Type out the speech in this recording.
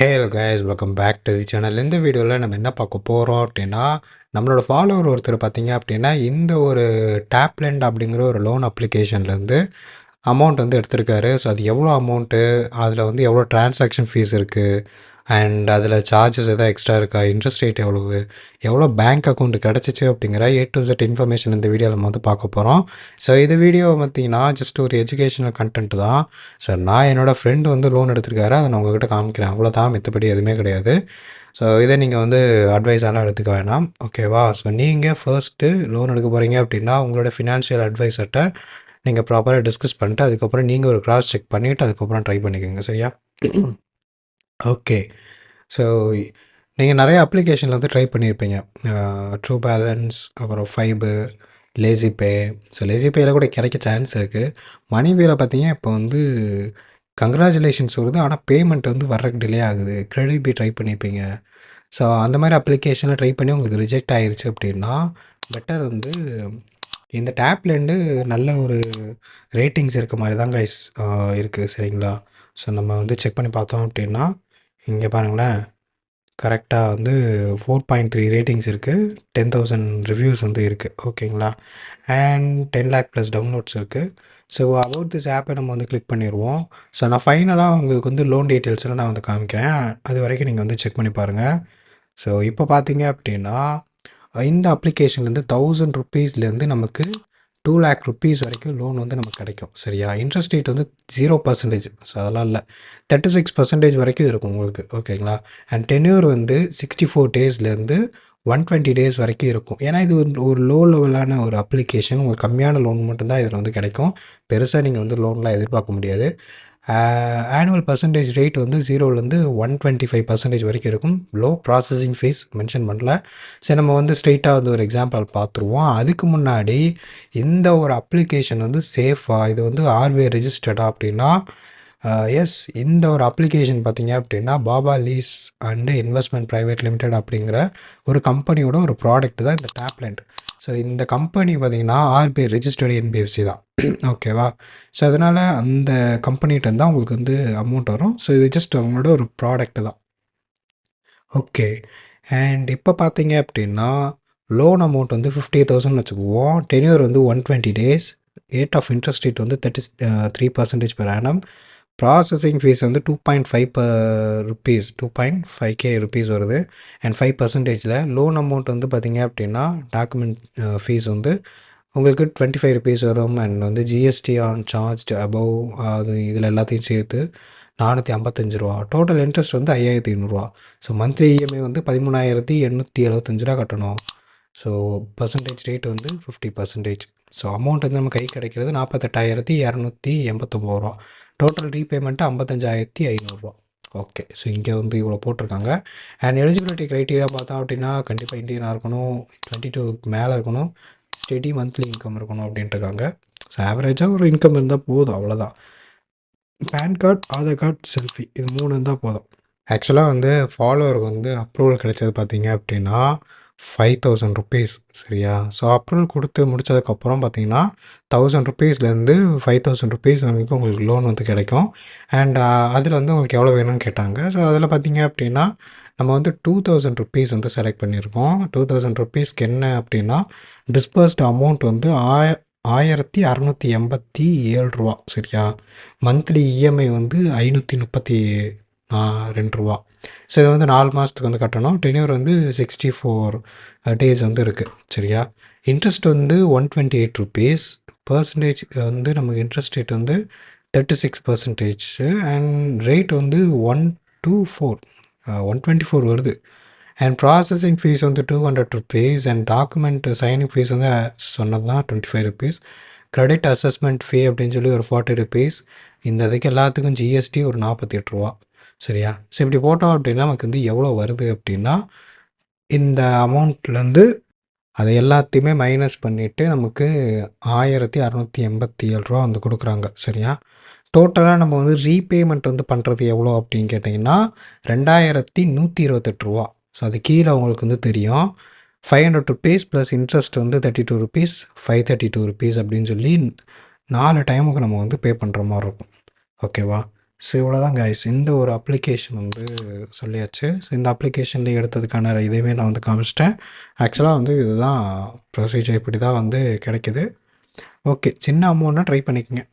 Hello guys, welcome back to the channel. இந்த வீடியோவில் நம்ம என்ன பார்க்க போகிறோம் அப்படின்னா, நம்மளோட ஃபாலோவர் ஒருத்தர் பார்த்தீங்க அப்படின்னா இந்த ஒரு டேப்லெண்ட் அப்படிங்கிற ஒரு லோன் அப்ளிகேஷன்லேருந்து அமௌண்ட் வந்து எடுத்திருக்காரு. ஸோ அது எவ்வளோ அமௌண்ட்டு, அதில் வந்து எவ்வளோ டிரான்சாக்ஷன் ஃபீஸ் இருக்குது, அண்ட் அதில் சார்ஜஸ் எதாவது எக்ஸ்ட்ரா இருக்கா, இன்ட்ரெஸ்ட் ரேட் எவ்வளோ பேங்க் அக்கௌண்ட் கிடச்சிச்சு அப்படிங்கிற A to Z இன்ஃபர்மேஷன் இந்த வீடியோவில் நம்ம வந்து பார்க்க போகிறோம். ஸோ இது வீடியோ பார்த்தீங்கன்னா ஜஸ்ட் ஒரு எஜுகேஷனல் கண்டென்ட் தான். ஸோ நான் என்னோடய ஃப்ரெண்டு வந்து லோன் எடுத்திருக்காரு, அதை நான் உங்கள்கிட்ட காமிக்கிறேன், அவ்வளோதான், மற்றபடி எதுவுமே கிடையாது. ஸோ இதை நீங்கள் வந்து அட்வைஸாலாம் எடுத்துக்க வேணாம், ஓகேவா? ஸோ நீங்கள் ஃபர்ஸ்ட்டு லோன் எடுக்க போகிறீங்க அப்படின்னா உங்களோட ஃபினான்ஷியல் அட்வைசர்கிட்ட நீங்கள் ப்ராப்பராக டிஸ்கஸ் பண்ணிட்டு அதுக்கப்புறம் நீங்கள் ஒரு கிராஸ் செக் பண்ணிவிட்டு அதுக்கப்புறம் ட்ரை பண்ணிக்கோங்க, சரியா? ஓகே. ஸோ நீங்கள் நிறைய அப்ளிகேஷனில் வந்து ட்ரை பண்ணியிருப்பீங்க. ட்ரூ பேலன்ஸ், அப்புறம் ஃபைபு, லேசிபே. ஸோ லேசிபேயில் கூட கிடைக்க சான்ஸ் இருக்குது. மணிவேல பார்த்தீங்க இப்போ வந்து கங்க்ராச்சுலேஷன்ஸ் வருது, ஆனால் பேமெண்ட் வந்து வர்றதுக்கு டிலே ஆகுது. கிரெடிட் பி ட்ரை பண்ணியிருப்பீங்க. ஸோ அந்த மாதிரி அப்ளிகேஷனில் ட்ரை பண்ணி உங்களுக்கு ரிஜெக்ட் ஆகிருச்சு அப்படின்னா பெட்டர் வந்து இந்த டேப்லேருந்து நல்ல ஒரு ரேட்டிங்ஸ் இருக்க மாதிரி தான் கைஸ் இருக்குது, சரிங்களா? ஸோ நம்ம வந்து செக் பண்ணி பார்த்தோம் அப்படின்னா இங்கே பாருங்களேன், கரெக்டாக வந்து 4.3 ரேட்டிங்ஸ் இருக்குது, 10,000 ரிவ்யூஸ் வந்து இருக்குது, ஓகேங்களா? அண்ட் 10 lakh ப்ளஸ் டவுன்லோட்ஸ் இருக்குது. ஸோ அபவுட் திஸ் ஆப்பை நம்ம வந்து கிளிக் பண்ணிடுவோம். ஸோ நான் ஃபைனலாக உங்களுக்கு வந்து லோன் டீட்டெயில்ஸ்லாம் நான் வந்து காமிக்கிறேன், அது வரைக்கும் நீங்கள் வந்து செக் பண்ணி பாருங்கள். ஸோ இப்போ பார்த்தீங்க அப்படின்னா இந்த அப்ளிகேஷன்லேருந்து 1000 ருப்பீஸ்லேருந்து நமக்கு 2 lakh rupees வரைக்கும் லோன் வந்து நமக்கு கிடைக்கும், சரியா? இன்ட்ரெஸ்ட் ரேட் வந்து 0%. ஸோ அதெல்லாம் இல்லை, 36% வரைக்கும் இருக்கும் உங்களுக்கு, ஓகேங்களா? அண்ட் டென்யூர் வந்து 64 டேஸ்லேருந்து 120 டேஸ் வரைக்கும் இருக்கும். ஏன்னா இது ஒரு லோ லெவலான ஒரு அப்ளிகேஷன், உங்களுக்கு கம்மியான லோன் மட்டும்தான் இதில் வந்து கிடைக்கும். பெருசாக நீங்கள் வந்து லோன்லாம் எதிர்பார்க்க முடியாது. ஆனுவல் பர்சன்டேஜ் ரேட் வந்து 0லேருந்து 125% வரைக்கும் இருக்கும். லோ ப்ராசஸிங் ஃபீஸ் மென்ஷன் பண்ணல. சரி, நம்ம வந்து ஸ்ட்ரெயிட்டாக வந்து ஒரு எக்ஸாம்பிள் பார்த்துருவோம். அதுக்கு முன்னாடி இந்த ஒரு அப்ளிகேஷன் வந்து சேஃபாக, இது வந்து RBI ரெஜிஸ்டர்டா அப்படின்னா எஸ். இந்த ஒரு அப்ளிகேஷன் பார்த்தீங்க அப்படின்னா Baba lease and investment private limited அப்படிங்கிற ஒரு கம்பெனியோட ஒரு ப்ராடக்ட் தான் இந்த டேப்லெண்ட். ஸோ இந்த கம்பெனி பார்த்திங்கன்னா RBI ரெஜிஸ்டர்டு NBFC தான், ஓகேவா? ஸோ அதனால் அந்த கம்பெனிகிட்ட தான் உங்களுக்கு வந்து அமௌண்ட் வரும். ஸோ இது ஜஸ்ட் அவங்களோட ஒரு ப்ராடக்ட் தான், ஓகே. அண்ட் இப்போ பார்த்தீங்க அப்படின்னா லோன் அமௌண்ட் வந்து 50,000 வச்சுக்குவோம். டென்யூர் வந்து 120 days. Rate of interest rate வந்து 33% per annum. ப்ராசஸிங் ஃபீஸ் வந்து 2.5 ருப்பீஸ், 2.5K ருப்பீஸ் வருது. அண்ட் 5%. லோன் அமௌண்ட் வந்து பார்த்திங்க அப்படின்னா டாக்குமெண்ட் ஃபீஸ் வந்து உங்களுக்கு 25 ருப்பீஸ் வரும். அண்ட் வந்து ஜிஎஸ்டி ஆன் சார்ஜ் அபவ், அது இதில் எல்லாத்தையும் சேர்த்து 455 ரூபா. டோட்டல் இன்ட்ரெஸ்ட் வந்து 5,500 ஸோ மந்த்லி இஎம்ஐ வந்து 13,875 கட்டணும். ஸோ பர்சன்டேஜ் ரேட் வந்து 50%. ஸோ அமௌண்ட் வந்து நம்ம கை கிடைக்கிறது 48,289 டோட்டல் ரீபேமெண்ட்டு 55,500 ஓகே. ஸோ இங்கே வந்து இவ்வளோ போட்டிருக்காங்க. அண்ட் எலிஜிபிலிட்டி க்ரைட்டீரியா பார்த்தோம் அப்படின்னா கண்டிப்பாக இந்தியனாக இருக்கணும், 22 மேலே இருக்கணும், ஸ்டெடி மந்த்லி இன்கம் இருக்கணும் அப்படின்ட்டுருக்காங்க. ஸோ ஆவரேஜாக ஒரு இன்கம் இருந்தால் போதும், அவ்வளோதான். PAN card, Aadhaar card, selfie, இது 3 இருந்தால் போதும். ஆக்சுவலாக வந்து ஃபாலோவருக்கு வந்து அப்ரூவல் கிடைச்சது பார்த்தீங்க அப்படின்னா 5,000 ருப்பீஸ், சரியா? ஸோ அப்ரூவல் கொடுத்து முடித்ததுக்கப்புறம் பார்த்தீங்கன்னா 1,000 ருப்பீஸ்லேருந்து 5,000 ருப்பீஸ் வரைக்கும் உங்களுக்கு லோன் வந்து கிடைக்கும். அண்ட் அதில் வந்து உங்களுக்கு எவ்வளோ வேணும்னு கேட்டாங்க. ஸோ அதில் பார்த்தீங்க அப்படின்னா நம்ம வந்து 2,000 ருப்பீஸ் வந்து செலக்ட் பண்ணியிருக்கோம். 2,000 ருப்பீஸ்க்கு என்ன அப்படின்னா டிஸ்பர்ஸ்டு அமௌண்ட் வந்து 1,687 ரூபா, சரியா? மந்த்லி இஎம்ஐ வந்து 532 ரூபா. ஸோ இது வந்து 4 மாதத்துக்கு வந்து கட்டணும். டென்யூர் வந்து 64 டேஸ் வந்து இருக்குது, சரியா? இன்ட்ரெஸ்ட் வந்து 128 ருப்பீஸ். பர்சன்டேஜ் வந்து நமக்கு இன்ட்ரெஸ்ட் ரேட் வந்து 36%. அண்ட் ரேட் வந்து 124 வருது. அண்ட் ப்ராசஸிங் ஃபீஸ் வந்து 200 rupees. And document signing fees வந்து சொன்னது தான் 25 ருப்பீஸ். கிரெடிட் அசஸ்மெண்ட் ஃபீ அப்படின்னு சொல்லி ஒரு 40 ருப்பீஸ். இந்த இதுக்கு எல்லாத்துக்கும் ஜிஎஸ்டி ஒரு 48 ரூபா, சரியா? ஸோ இப்படி போட்டோம் அப்படின்னா நமக்கு வந்து எவ்வளோ வருது அப்படின்னா இந்த அமௌண்ட்லேருந்து அதை எல்லாத்தையுமே மைனஸ் பண்ணிவிட்டு நமக்கு 1,687 ரூபா வந்து கொடுக்குறாங்க, சரியா? டோட்டலாக நம்ம வந்து ரீபேமெண்ட் வந்து பண்ணுறது எவ்வளோ அப்படின்னு கேட்டிங்கன்னா 2,128 ரூபா. ஸோ அது கீழே உங்களுக்கு வந்து தெரியும், 500 ருப்பீஸ் ப்ளஸ் இன்ட்ரெஸ்ட் வந்து 32 ருப்பீஸ், 532 ருப்பீஸ் அப்படின்னு சொல்லி 4 டைமுக்கு நம்ம வந்து பே பண்ணுற மாதிரி இருக்கும், ஓகேவா? ஸோ இவ்வளோதான் கைஸ். இந்த ஒரு அப்ளிகேஷன் வந்து சொல்லியாச்சு. ஸோ இந்த அப்ளிகேஷன்லேயே எடுத்ததுக்கான இதுவே நான் வந்து காமிச்சிட்டேன். ஆக்சுவலாக வந்து இதுதான் ப்ரொசீஜர், இப்படி தான் வந்து கிடைக்கிது. ஓகே, சின்ன அமௌண்ட்னா ட்ரை பண்ணிக்கங்க.